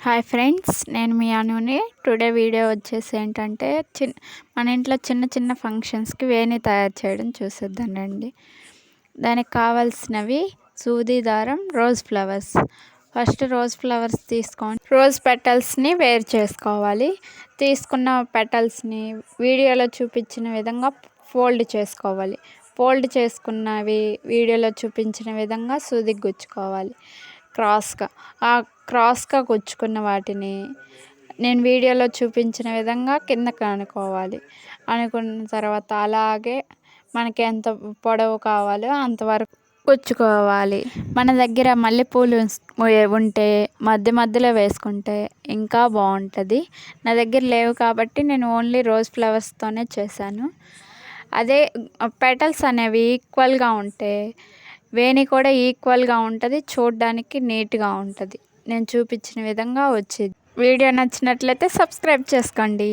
Hi friends, నేను మీ అనుని. Today video వచ్చేసి ఏంటంటే మన ఇంట్లో చిన్న చిన్న ఫంక్షన్స్కి వేణి తయారు చేయడం చూసేద్దానండి. దానికి కావాల్సినవి సూది దారం, rose flowers. First rose flowers తీసుకొని రోజ్ పెటల్స్ని వేరు చేసుకోవాలి. తీసుకున్న పెటల్స్ని వీడియోలో చూపించిన విధంగా ఫోల్డ్ చేసుకోవాలి. ఫోల్డ్ చేసుకున్నవి వీడియోలో చూపించిన విధంగా సూదికి గుచ్చుకోవాలి. క్రాస్గా గుచ్చుకున్న వాటిని నేను వీడియోలో చూపించిన విధంగా కిందకి అనుకోవాలి. అనుకున్న తర్వాత అలాగే మనకి ఎంత పొడవు కావాలో అంతవరకు గుచ్చుకోవాలి. మన దగ్గర మల్లెపూలు ఉంటే మధ్యలో వేసుకుంటే ఇంకా బాగుంటుంది. నా దగ్గర లేవు కాబట్టి నేను ఓన్లీ రోజ్ ఫ్లవర్స్తోనే చేశాను. అదే పెటల్స్ అనేవి ఈక్వల్గా ఉంటే వేణి కూడా ఈక్వల్గా ఉంటుంది, చూడడానికి నీట్గా ఉంటుంది. నేను చూపించిన విధంగా వచ్చేది. వీడియో నచ్చినట్లయితే సబ్స్క్రైబ్ చేసుకోండి.